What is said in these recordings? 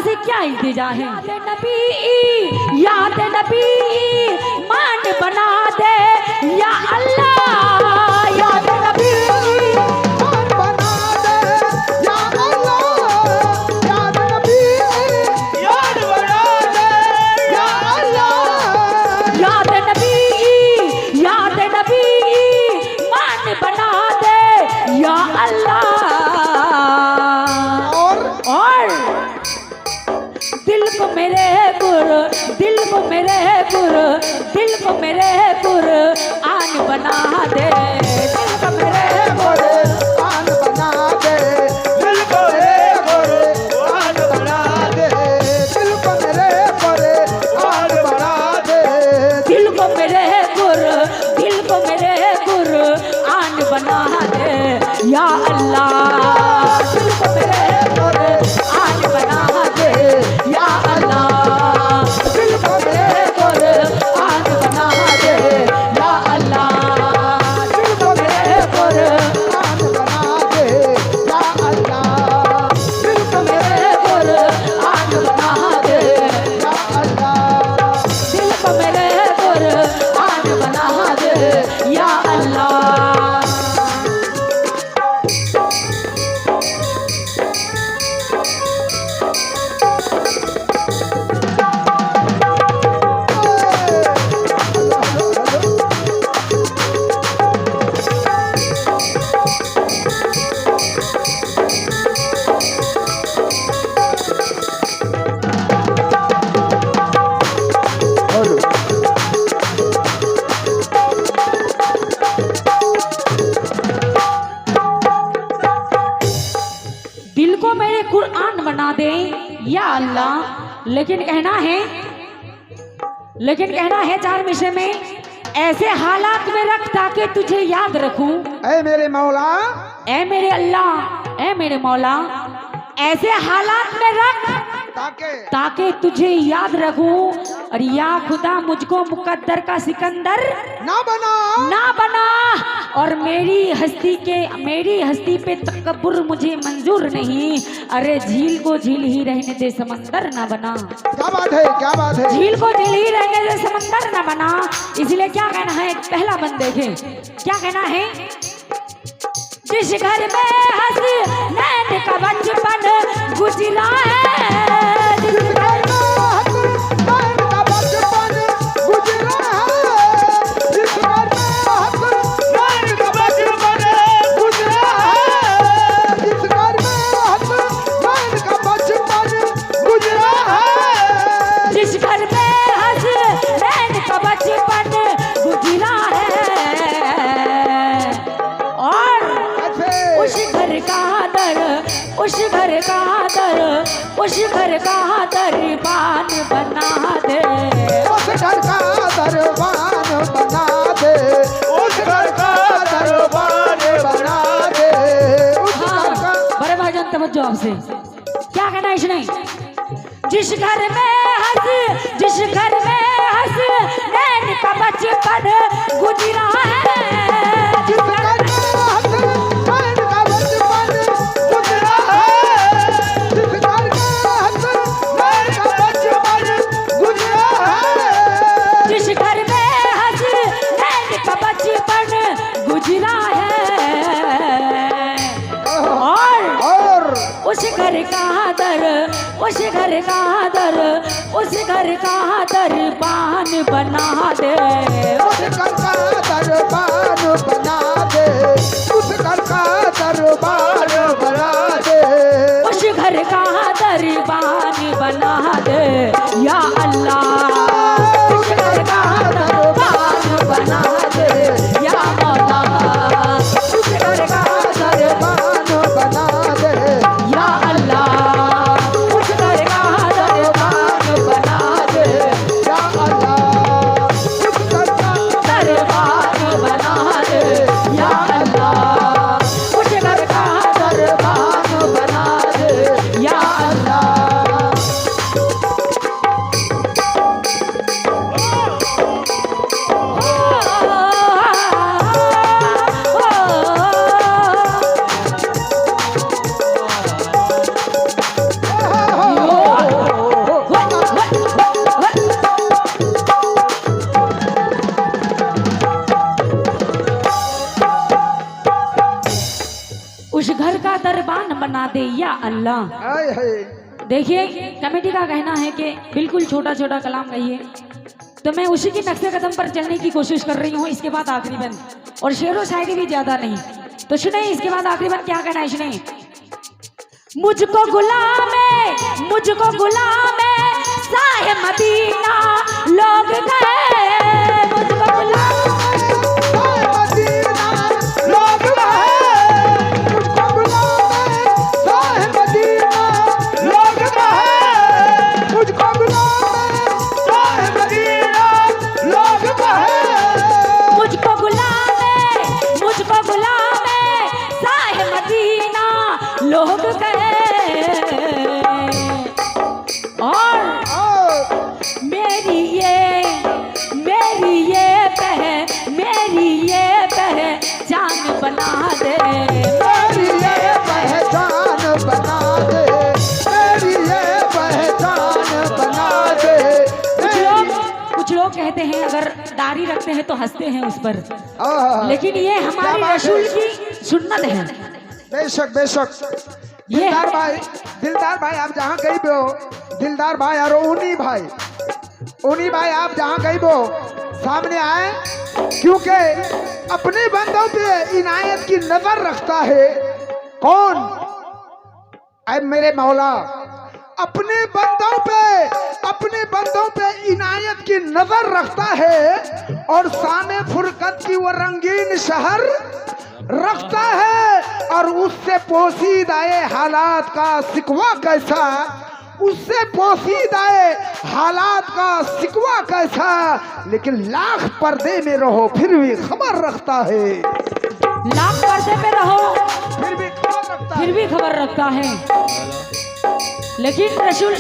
से क्या इल्तिजा है? याद नबी मान बना दे या अल्लाह, याद नबी मान बना दे या अल्लाह, याद नबी याद बना दे या अल्लाह, याद नबी मान बना दे या अल्लाह। और दिल को मेरे आन बना दे, दिल को मेरे मान बना दे, दिल को रे गोरे आन बना दे, दिल को मेरे मान बना दे, दिल को मेरे आन बना दे या अल्लाह, दिल को मेरे आन बना दे या अल्लाह, दिल को मेरे आन बना दे या अल्लाह, दिल को मेरे मान बना दे या अल्लाह, दिल को मेरे आन बना दे या अल्लाह, दिल को मेरे आन बना दे या अल्लाह। दिल को मेरे कुरान बना दे या अल्लाह। लेकिन कहना है चार मिशे में, ऐसे हालात में रख ताकि तुझे याद रखूं, ऐ मेरे मौला, ऐ मेरे अल्लाह, ऐ मेरे मौला, ऐसे हालात में रख ताकि तुझे याद रखूं, और या खुदा मुझको मुकद्दर का सिकंदर ना बना, और मेरी हस्ती पे तकब्बुर मुझे मंजूर नहीं। अरे झील को झील ही रहने दे, समंदर ना बना। क्या बात है, क्या बात है, झील को झील ही रहने दे, समंदर ना बना। इसलिए क्या कहना है, पहला बंद देखें क्या कहना है। जिस घर में हंसी नैन का बचपन गुजरा है, जिस घर मान का बचपन गुजरा है, जिस घर में मान का बचपन गुजरा है, जिस घर में मान का बचपन गुजरा है, जिस घर में हंसी नैन का बचपन गुजरा है, और उस घर का दरबान बना दे, उस घर का दरबान बना दे, उस घर का दरबार बना दे, उस घर का बड़े भाईजान तवज्जो आपसे, क्या कहना है इसने। जिस घर में हंस नैन का बचपन गुजरा है, जिस घर में मान का बचपन गुजरा है, जिस घर में मान का बचपन गुजरा है, जिस घर में हंस नैन का बचपन गुजरा है, और उस घर का दरबान बना दे, उस घर का दरबान बना दे, उस घर का दरबान बना दे, उस घर का दरबान बना दे या अल्लाह, उस घर का दरबान बना दे या मौला, उस घर का दरबान बना दे या अल्लाह, उस घर का दरबान बना दे या अल्लाह, उस घर का दरबान बना दे या अल्लाह, उस घर का दरबान बना दे या अल्लाह। दे या अल्लाह। आय हाय। देखिए कमेटी का कहना है कि बिल्कुल छोटा छोटा कलाम गाइए, तो मैं उसी के नक्शे कदम पर चलने की कोशिश कर रही हूँ। इसके बाद आखिरी बंद, और शेर व शायरी भी ज्यादा नहीं, तो सुने इसके बाद आखिरी बंद क्या कहना है सुने। मुझको गुलाम साहे मदीना लोग गए, मुझको गुलाम मदीना लोग गए, मुझको गुलाम साहे मदीना लोग गए, मुझको गुलाम साहे मदीना लोग गए, मुझको गुलाम साहे मदीना लोग गए। और मेरी ये पहचान बना दे, मेरी ये पहचान बना दे, मेरी ये पहचान बना दे। कुछ लोग कहते हैं अगर दाढ़ी रखते हैं तो हंसते हैं उस पर, आहा, लेकिन ये हमारे क्या बात रसूल है। की सुन्नत है। बेशक बेशक। ये दिलदार भाई आप जहाँ कहीं भी हो, दिलदार भाई और ऊनी भाई आप जहाँ कहीं भी हो सामने आए, क्योंकि अपने बंदों पे इनायत की नजर रखता है कौन? ऐ मेरे मौला, अपने बंदों पे इनायत की नजर रखता है और शान फुरकत की वो रंगीन शहर रखता है, और उससे पोशीदाए हालात का सिकवा कैसा, उससे पोशीदाए हालात का सिकवा कैसा, लेकिन लाख पर्दे में रहो फिर भी खबर रखता है, लाख पर्दे पे रहो फिर भी खबर रखता है। फिर भी खबर रखता है, लेकिन रसूल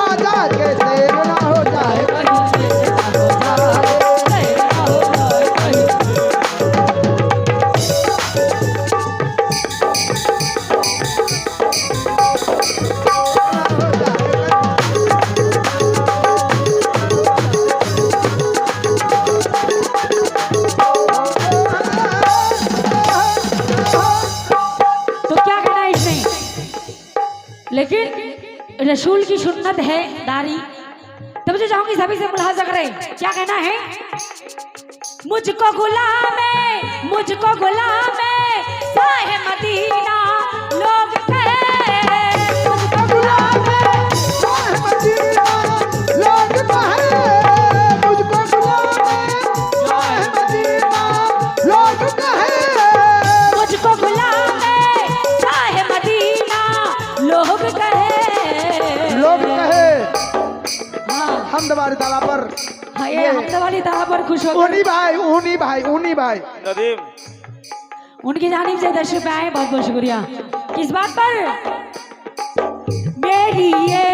आजा के देर ना हो जाए, लेकिन रसूल की सुन्नत है दाढ़ी। तो मुझे चाहूंगी सभी से मुलाहाजा करें, क्या कहना है। मुझको गुलाम साहे मदीना लोग कहे, मुझको गुलाम साहे मदीना लोग कहे, मुझको गुलाम साहे मदीना लोग कहे, मुझको गुलाम साहे मदीना लोग कहे, लोग कहे। हाँ हमद वाली ताला पर, हाँ, ये हमद वाली ताला पर खुश हो ऊनी भाई नदीम उनकी जानिब से दर्शक पे आए, बहुत बहुत शुक्रिया। किस बात पर। मेरी ये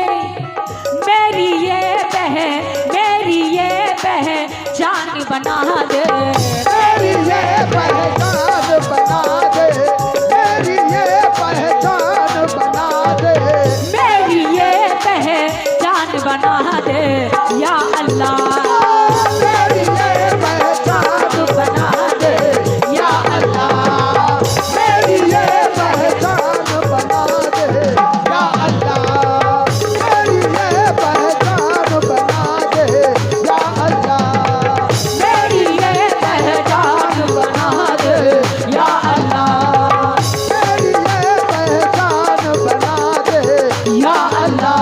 पहचान बना दे, मेरी ये पहचान बना दे, मेरी ये पहचान बना दे, मेरी ये पहचान बना दे या अल्लाह, मेरी ये पहचान बना दे या अल्लाह, मेरी ये पहचान बना दे या अल्लाह, मेरी ये पहचान बना दे या अल्लाह, मेरी ये पहचान बना दे या अल्लाह, मेरी ये पहचान बना दे या अल्लाह।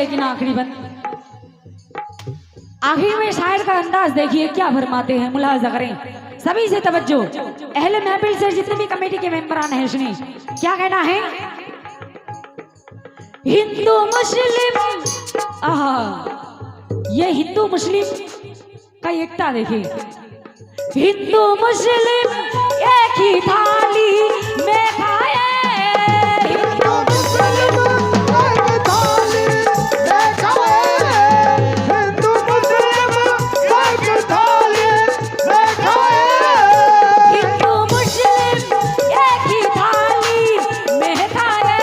लेकिन आखिरी बंद। आखिर में शायर का अंदाज देखिए क्या फरमाते हैं, मुलाजा करें सभी से तवज्जो। अहले महफिल से जितने भी कमेटी के मेंबरान हैं सुनिए क्या कहना है। हिंदू मुस्लिम, ये हिंदू मुस्लिम का एकता देखिए। हिंदू मुस्लिम एक ही थाली में खाए, हिंदू मुस्लिम एक थाली में खाए, हिंदू मुस्लिम एक थाली में खाए, हिंदू मुस्लिम एक ही थाली में खाए।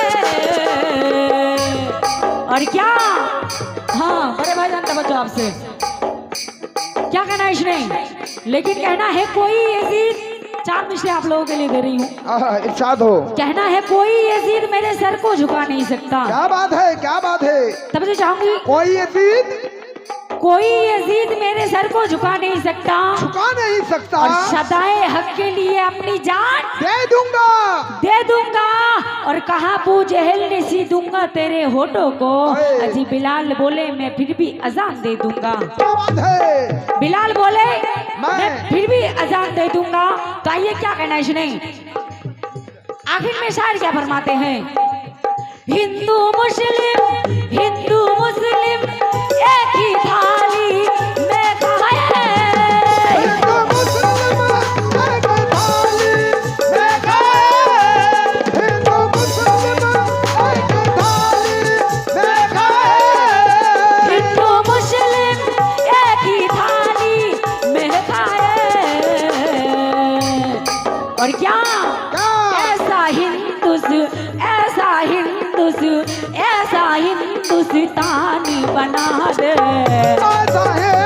और क्या, हाँ बड़े भाईजान तवज्जो आपसे, क्या कहना है इसने, लेकिन कहना है कोई यजीद, 4 मिसले आप लोगों के लिए दे रही हूँ। इरशाद हो। कहना है कोई यजीद मेरे सर को झुका नहीं सकता। क्या बात है, क्या बात है। तब से चाहूंगी कोई यजीद, कोई यजीद मेरे सर को झुका नहीं सकता, झुका नहीं सकता, और सदाए हक के लिए अपनी जान दे दूंगा, दे दूंगा। और कहा अबू जहल ने सी दूंगा तेरे होठों को, अजी बिलाल बोले मैं फिर भी अजान दे दूंगा। क्या बात है। बिलाल बोले मैं फिर भी अजान दे दूंगा। तो आइए क्या कहना है इसने, आखिर में शायर क्या फरमाते हैं। हिंदू मुस्लिम, हिंदू मुस्लिम एक ही थाली में खाए, हिंदू मुस्लिम एक थाली में खाए, हिंदू मुस्लिम एक थाली में खाए, हिंदू मुस्लिम एक ही थाली में खाए। और क्या, ऐसा हिंदुस्तानी बना दे, ऐसा है